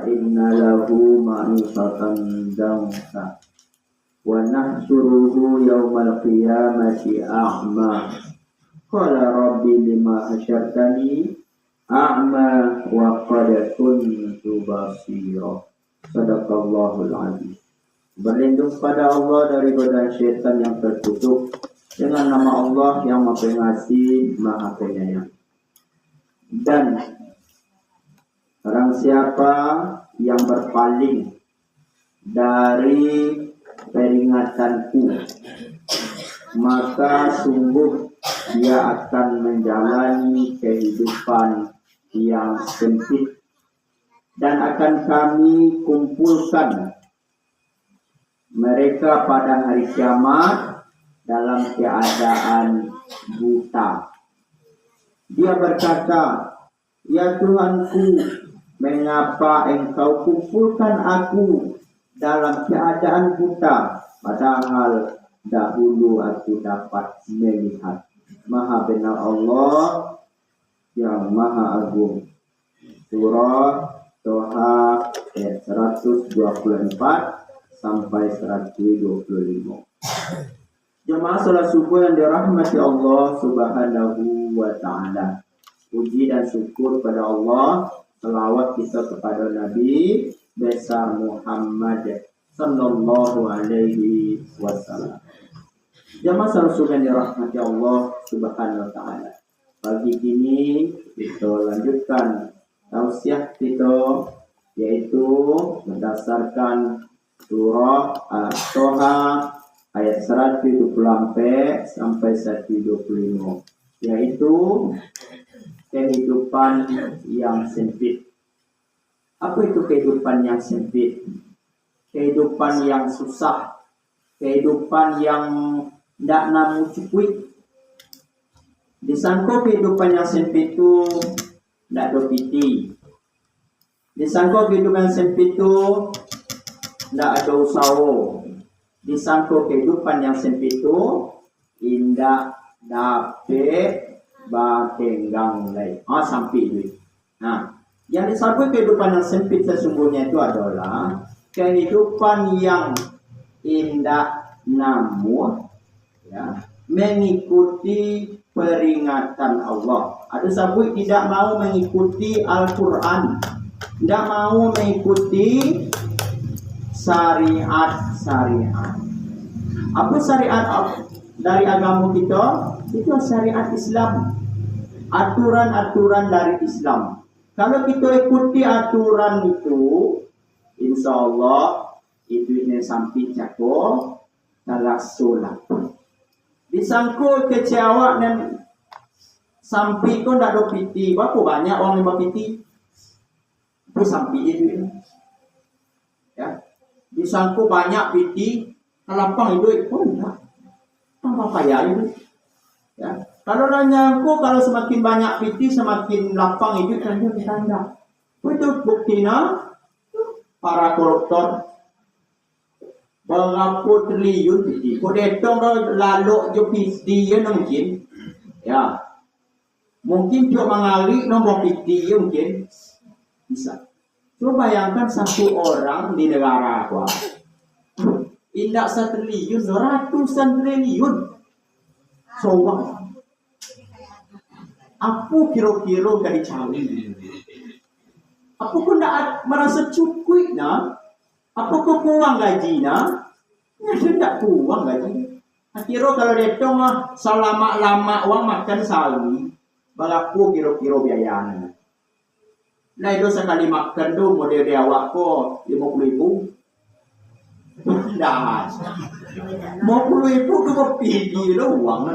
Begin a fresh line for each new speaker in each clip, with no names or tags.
inna lahu ma'isatan danka wa nahsyuruhu yawmal qiyamati a'ma. Qala rabbi lima hasyartani a'ma wa qad kuntu basira. Sadaqallahul azim. Berlindung pada Allah dari godaan syaitan yang terkutuk dengan nama Allah yang Maha Pengasih, Maha Penyayang. Dan barang siapa yang berpaling dari peringatanku, maka sungguh dia akan menjalani kehidupan yang sempit dan akan kami kumpulkan mereka pada hari kiamat dalam keadaan buta. Dia berkata, ya Tuhanku, mengapa engkau kumpulkan aku dalam keadaan buta, padahal dahulu aku dapat melihat. Maha benar Allah yang Maha Agung. Surah Toha ayat 124 sampai 125. Jemaah salat subuh yang dirahmati Allah Subhanahu wa ta'ala. Puji dan syukur pada Allah, selawat kita kepada Nabi besar Muhammad sallallahu alaihi wasallam. Jemaah salat subuh yang dirahmati Allah Subhanahu wa ta'ala. Pagi ini kita lanjutkan tausiah kita, yaitu berdasarkan surah Toha ayat 124 sampai 125, yaitu kehidupan yang sempit. Apa itu kehidupan yang sempit? Kehidupan yang susah, kehidupan yang tidak namu cukup. Disangka kehidupan yang sempit itu tidak ada piti. Disangka kehidupan yang sempit itu tidak ada usaha. Disangka kehidupan yang sempit itu indah dapat batenggang lay. Sampai itu. Yang disangka kehidupan yang sempit sesungguhnya itu adalah kehidupan yang indah namun mengikuti peringatan Allah. Ada sabut tidak mau mengikuti Al-Quran, tidak mau mengikuti syariat. Apa syariat dari agama kita? Itu syariat Islam, aturan-aturan dari Islam. Kalau kita ikuti aturan itu, insya Allah itu ini sampai cakap dalam solat. Disangkut kecewa dan sampai kau tidak ada piti. Berapa banyak orang yang berpiti? Itu sampai itu. Ya. Disangkut banyak piti, lapang itu pun tidak. Tanpa payah itu. Ya. Kalau nyangkut, kalau semakin banyak piti, semakin lapang itu tanda. Itu buktinya para koruptor berapa triliun piti. Kau datang lalu je piti ya mungkin. Ya. Mungkin cuma mengalir nombor piti ya mungkin. Bisa. Coba bayangkan satu orang di negara apa. Indak 1 triliun, ratusan triliun. Soal. Apa kira-kira dari cari? Apa kau tidak merasa cukup nak? Apa kau kurang gaji nak? Ya tidak kurang gaji. Kira kalau datang selama-lama uang makan sehari, berapa kira-kira biayanya? Nah itu sekali makan tu model dia awak ko 50,000. Dah. 50,000 tu kau pergi lo uang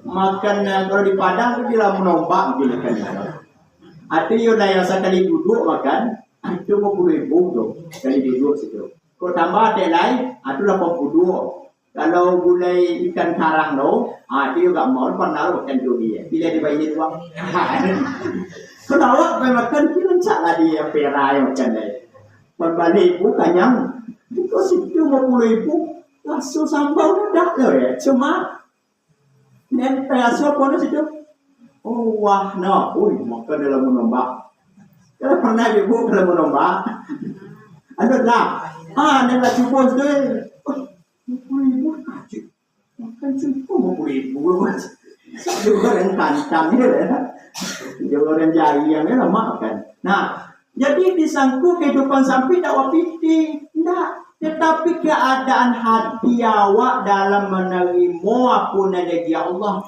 makan kalau di Padang tu dia menombak gini kan. Ada yang dah yang sekali duduk makan, itu 50,000 tu sekali duduk situ. Kau tambah ada lain, itu 82. Kalau gulai ikan karang tu, dia juga mau pernah makan tu dia. Bila dibayar uang. Kalau awak makan dia cak lah dia perai macam ni. Berbalik bukannya itu situ 50,000 langsung sambal dah lah ya. Cuma yang terasa pun situ. Oh wah no, makan dalam menombak. Kalau pernah ibu kalau menombak, Ano lah? Nek lah cuba tu. 20,000 aja. Makan cuba 20,000. Satu orang kantang ni lah. Dia orang jari yang lah makan. Nah, jadi disangku kehidupan sampai tak wapiti. Tidak. Tetapi keadaan hati awak dalam menerima apa yang Allah.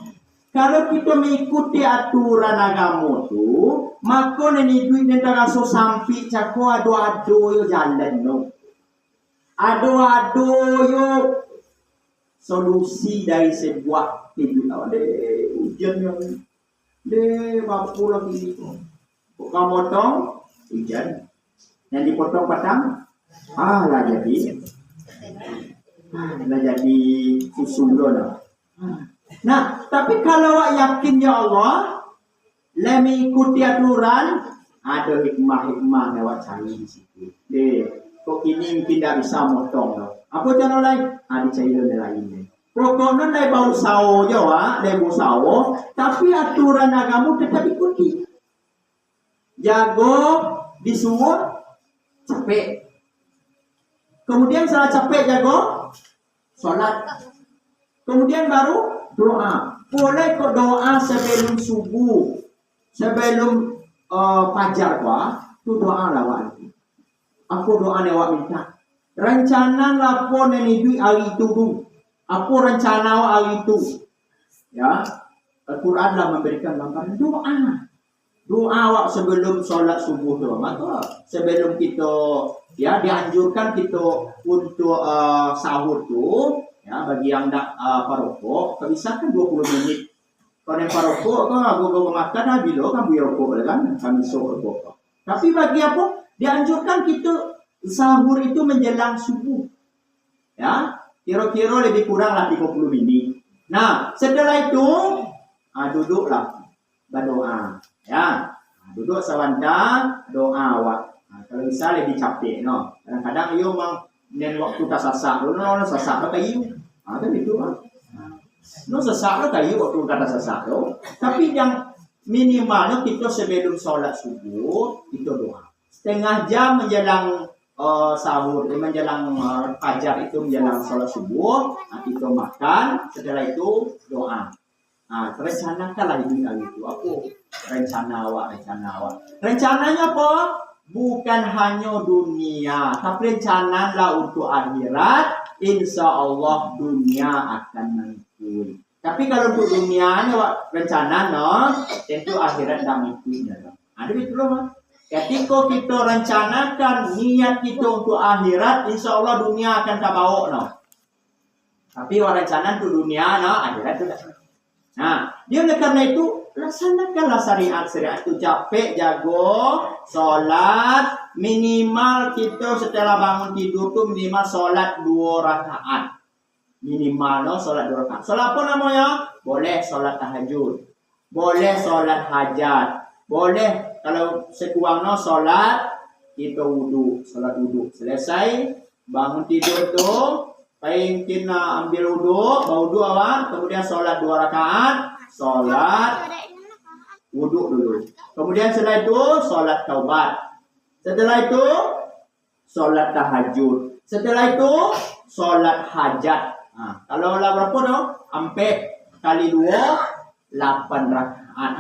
Kalau kita mengikuti aturan agama tu, maka ni duit ni terasa sampai cakap ado-ado yo jalan no. Ado-ado yo solusi dari sebuah hidup awak ujian yang berapa lagi. Kamu potong hujan, yang dipotong patang, lah jadi susu dulu. Nah, tapi kalau awak yakin ya Allah, le mengikuti aturan, ada hikmah-hikmah yang awak cari di situ. Kok ini mungkin tidak bisa motong no. Apa cara lain? Ada cara lain. Pokoknya le bau sawo Jawa, le bau sawo, tapi aturan agama tetap ikuti. Jago disuruh capek. Kemudian setelah capek jago sholat. Kemudian baru doa. Boleh kok doa sebelum subuh, sebelum fajar tu doa lah. Apa doa yang awak minta? Rencana lapor nenek duit hari itu tu. Apa rencana awak hari itu? Ya, Al-Quran lah memberikan gambaran doa. Doa awak sebelum solat subuh tu. Maka sebelum kita dianjurkan kita untuk sahur tu. Ya, bagi yang nak parokok, bisa kan 20 menit. Kalau yang parokok, kan aku makan, bila kan biar rokok kan, kami suruh rokok. Tapi bagi apa? Dianjurkan kita sahur itu menjelang subuh. Ya, kira-kira lebih kuranglah 30 menit. Nah, setelah itu, duduklah berdoa. Ya, duduk sawanda, doa awak. Kalau bisa lebih capek, no. Kadang-kadang you dan waktu tak sasak, sasak lah kayu. Kan itu kan. Sasak lah kayu waktu kata sasak tu. Tapi yang minimalnya kita sebelum solat subuh, kita doa. Setengah jam menjelang sahur, menjelang fajar itu menjelang solat subuh, kita makan, setelah itu doa. Rencanakanlah hidup kali itu. Apa rencana awak? Rencananya apa? Bukan hanya dunia, tapi rencanalah untuk akhirat. Insya Allah dunia akan mengikuti. Tapi kalau untuk dunia ni rencana tentu akhirat tak mengikuti. Ada betul mah. Ketika kita rencanakan niat kita untuk akhirat, insya Allah dunia akan tak bawa Tapi rencana untuk dunia akhirat tu tak. Nah, dia oleh karena itu laksanakanlah syariat itu. Capek, jago, sholat. Minimal kita setelah bangun tidur tu minimal sholat 2 rakaat. Minimal sholat 2 rakaat. Sholat apa namanya? Boleh sholat tahajud. Boleh sholat hajat. Boleh kalau sekurangnya sholat kita wudu. Sholat wudu. Selesai bangun tidur tu. Mungkin ambil wudu. Wudu awak. Kemudian sholat 2 rakaat. Sholat wudu dulu. Kemudian setelah itu sholat taubat. Setelah itu sholat tahajud. Setelah itu sholat hajat. Kalau lah berapa tu? Sampai kali 2 8 rakaat.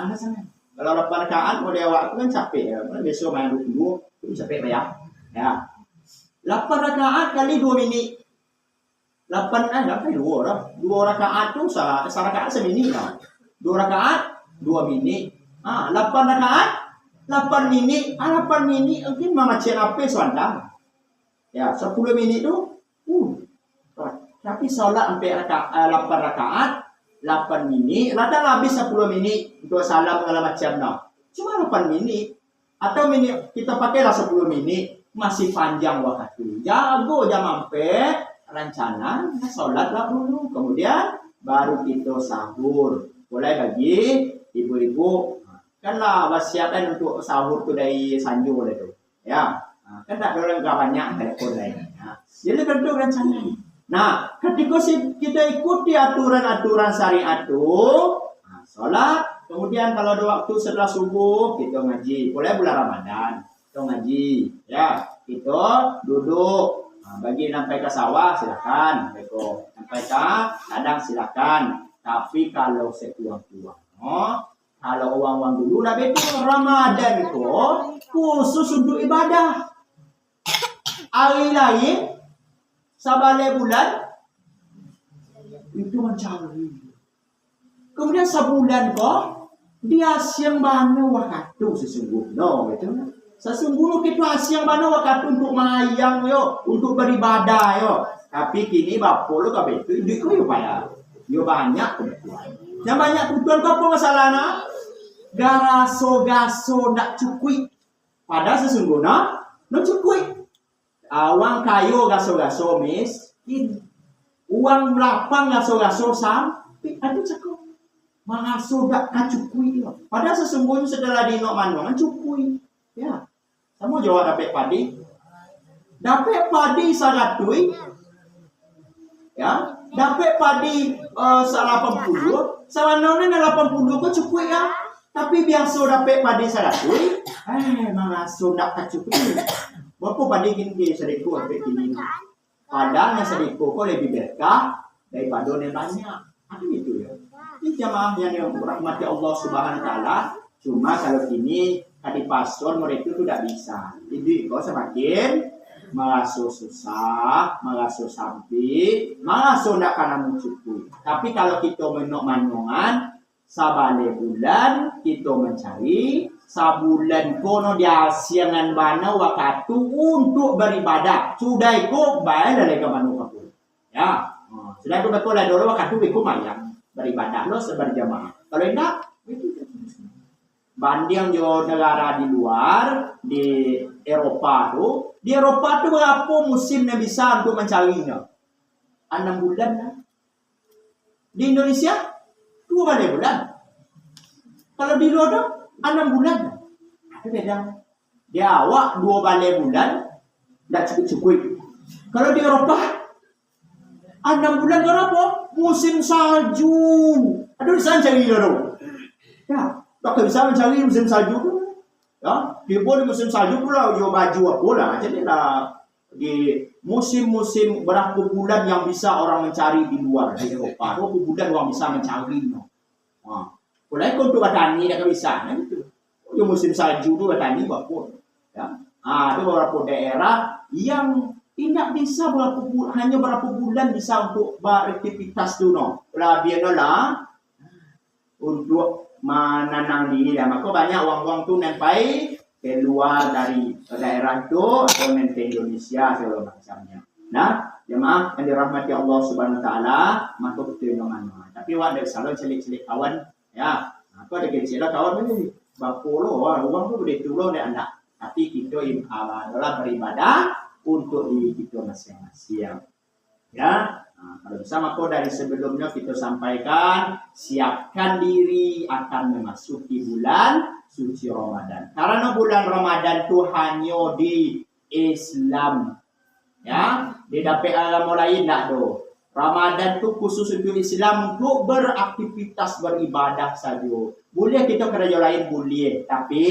Kalau 8 rakaat boleh awak tu kan capek ya. Besok main dulu capek bayar. Ya. 8 rakaat kali 2 minit. 8 berapa 2 dah. 2 rakaat tu rakaat seminit dah. 2 rakaat 2 minit. 8 rakaat 8 minit. 8 minit mungkin macam apa suandang. Ya, 10 minit tu. Tapi solat sampai 8 rakaat 8 minit. Rata habis 10 minit untuk salam segala macam Cuma 8 minit. Atau kita pakailah 10 minit. Masih panjang waktu. Jago jam sampai rencana solatlah dulu. Kemudian baru kita sahur. Boleh bagi ibu-ibu kanlah wasiatkan untuk sahur tu dari sanjung boleh tu. Ya. Kan tak ada orang banyak telefon lain. Jadi tentu rencana. Nah, ketika kita ikuti aturan-aturan syariat tu, solat, kemudian kalau ada waktu setelah subuh kita ngaji. Boleh bulan Ramadan kita ngaji, ya. Kita itu duduk. Bagi sampai ke sawah silakan, beko. Sampai ke ladang silakan. Tapi kalau sekuang-kuang, kalau uang-uang dulu, nah betul Ramadan itu khusus untuk ibadah. Hari lain, sabale bulan, itu mencari. Kemudian sebulan kok, dia siang mana waktu sesungguhnya, betul? Sesungguhnya kita siang mana waktu untuk mayang yo, untuk beribadah yo. Tapi kini bapak lo kabeh itu duit ko yo bayar. Yo banyak kebutuhan. Yang banyak kebutuhan kau apa masalahnya? Garaso-gaso nak cukui. Pada sesungguhnya nak cukui. Uang kayu gaso-gaso miskin. Uang lapang gaso-gaso sampai ada cakap. Mahaso dak kacukui yo. Pada sesungguhnya setelah dinok manongan cukui. Ya, kamu jawab dapat padi. Dapat padi salatui. Ya, dapat padi 80. Sawanone 80 ko cukup ya. Tapi biasa dapat padi salatui. Mangaso dak kacukui. Berapa padi gini sedekah dapat gini. Padahal yang sedekah ko lebih berkah daripada yang banyak. Ada gitu ya. Ini jamaah yang dirahmati Allah Subhanahu wa taala. Cuma kalau ini di pasar mereka itu tidak bisa. Jadi kau semakin merasa susah, merasa sampai, merasa tidak karena mencukupi. Tapi kalau kita menok manongan, sabale bulan kita mencari, sabulan kono dia siangan bana waktu untuk beribadah. Sudah ikut bayar dari ke mana pun. Ya, sudah ikut betul lah dulu waktu ikut mayang beribadah lo seberjamaah. Kalau tidak, itu banding jo negara di luar di Eropa tuh, di Eropa tuh berapa musimnya bisa untuk mencarinya? 6 bulan lah. Di Indonesia 2 bulan. Kalau di luar tuh 6 bulan. Ada beda. Di awak 2 bulan tidak cukup. Kalau di Eropa 6 bulan kenapa? Musim salju. Aduh bisa cari dulu. Ya. Tak bisa mencari musim salju pun. Ya, di musim salju pula yo baju apa lah. Jadi lah di musim-musim berapa bulan yang bisa orang mencari di luar di Eropa. Berapa bulan orang bisa mencari. Mulai untuk petani tak bisa. Nah, gitu. Yo musim salju tu petani berapa. Ya. Ada beberapa daerah yang tidak bisa hanya berapa bulan bisa untuk beraktivitas tu no. Lah biarlah untuk menanam diri dan maka banyak uang-uang tu sampai keluar dari daerah itu atau ke Indonesia segala macamnya. Nah, jemaah yang dirahmati Allah Subhanahu wa taala, maka betul mana. Tapi wak dari salon celik-celik kawan, ya. Aku ada kecil kawan ni, bapolo uang tu boleh turun dari anak. Tapi kita adalah beribadah untuk diri kita masing-masing. Ya. Kalau bisa maka dari sebelumnya kita sampaikan siapkan diri akan memasuki bulan suci Ramadan. Karena bulan Ramadan itu hanya di Islam. Ya, di dapat agama lain tak do. Ramadan itu khusus untuk Islam untuk beraktivitas beribadah saja. Boleh kita kerja lain boleh, tapi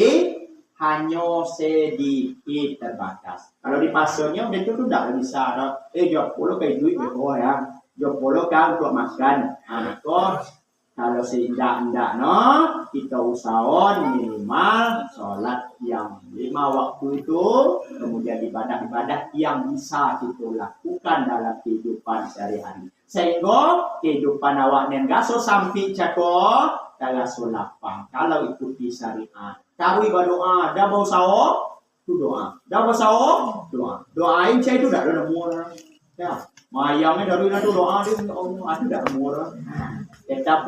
hanya sedikit terbatas. Kalau di pasarnya itu tidak bisa. Jawab polo kayak duit betul ya. Jawab polo kan untuk makan. Kalau seindah-indah kita usahakan minimal sholat yang 5 waktu itu, kemudian ibadah-ibadah yang bisa kita lakukan dalam kehidupan sehari-hari. Sehingga kehidupan awak enggak so sampai cakap tagaso lapang. Kalau ikuti syariat. Tahu berdoa, dah bau sahur, tu doa. Dah bau sahur, doa. Doain saya itu dah ada murah. Ya, mayangnya dari itu doa dia Allah, itu dah murah. Tetap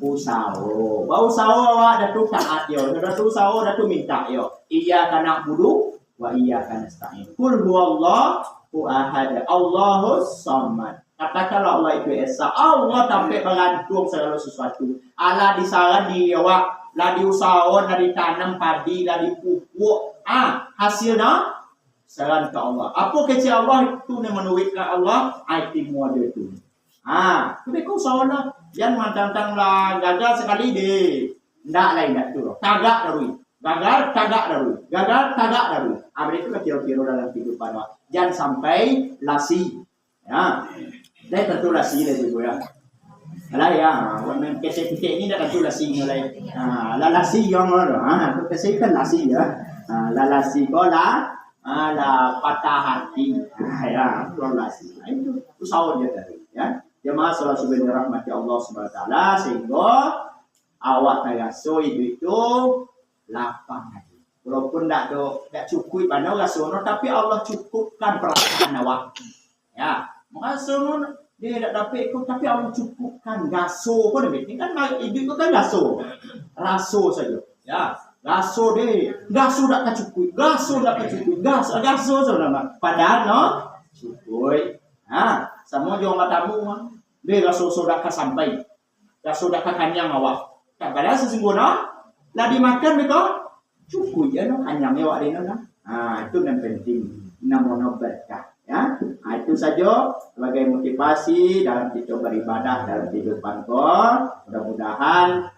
bau sahur. Bau sahur awak dah tu taat yo, dah tu sahur dah tu minta yo. Iya kana budu, wa iya kana stain. Qul huwallahu ahad, Allahus samad. Katakanlah Allah itu esa. Allah sampai bergantung segala sesuatu. Allah disaran di awak. Lah diusahakan, lah ditanam padi, lah dipupuk. Hasilnya serahkan ke Allah. Apa kecil Allah itu yang menuit ke Allah, itu semua dia itu. Tapi kau usahakan, jangan tentang lah gagal sekali deh. Ndak lah, ndak tu. Tagak dari. Gagal kagak daru, gagal kagak daru. Itu kan kira-kira dalam kehidupan. Jangan sampai lasi. Ya, dan tentu lasi deh juga ya. Alah ya, wannan kese-kese ini dah tentu lasi mulai. Lasi yang mana? Kese kan lasi ya. Lasi bola, patah hati. Ya, itu lasi. Itu usaha dia tadi. Ya, jemaah salat subhanahu rahmati Allah subhanahu wa taala sehingga awak tagaso itu lapang hati. Walaupun tak cukup pada rasono, tapi Allah cukupkan perasaan awak. Ya, rasono dia tak dapat ikut, tapi Allah cukupkan gaso pun demikian kan hidup itu kan gaso, raso saja. Ya, gaso deh, gaso tak cukup, gaso tak cukup, gaso saudara. Padahal no cukup. Semua jangan tamu dia gaso sudah sampai, gaso dah kanyang awak. Tak padahal sesungguhnya lah dimakan betul cukup ya no kanyangnya awak dia no. Itu yang penting, namun berkah. Ya, itu saja sebagai motivasi dalam kita beribadah dalam kehidupan kau. Mudah-mudahan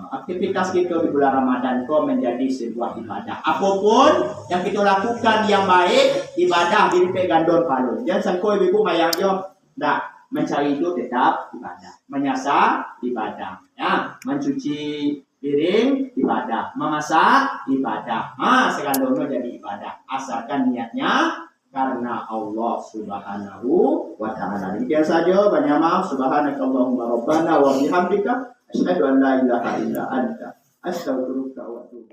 aktivitas kita di bulan Ramadan kau menjadi sebuah ibadah. Apapun yang kita lakukan yang baik, ibadah diri gandon palu. Jangan sangko ibu mayang yo, dak mencari itu tetap ibadah, menyasa ibadah, ya, mencuci piring ibadah, memasak ibadah. Segandono jadi ibadah. Asalkan niatnya karena Allah Subhanahu wa taala. Demikian saja, banyak maaf. Subhanakallahumma rabbana wa bihamdika asyhadu an la ilaha illa anta astaghfiruka wa atubu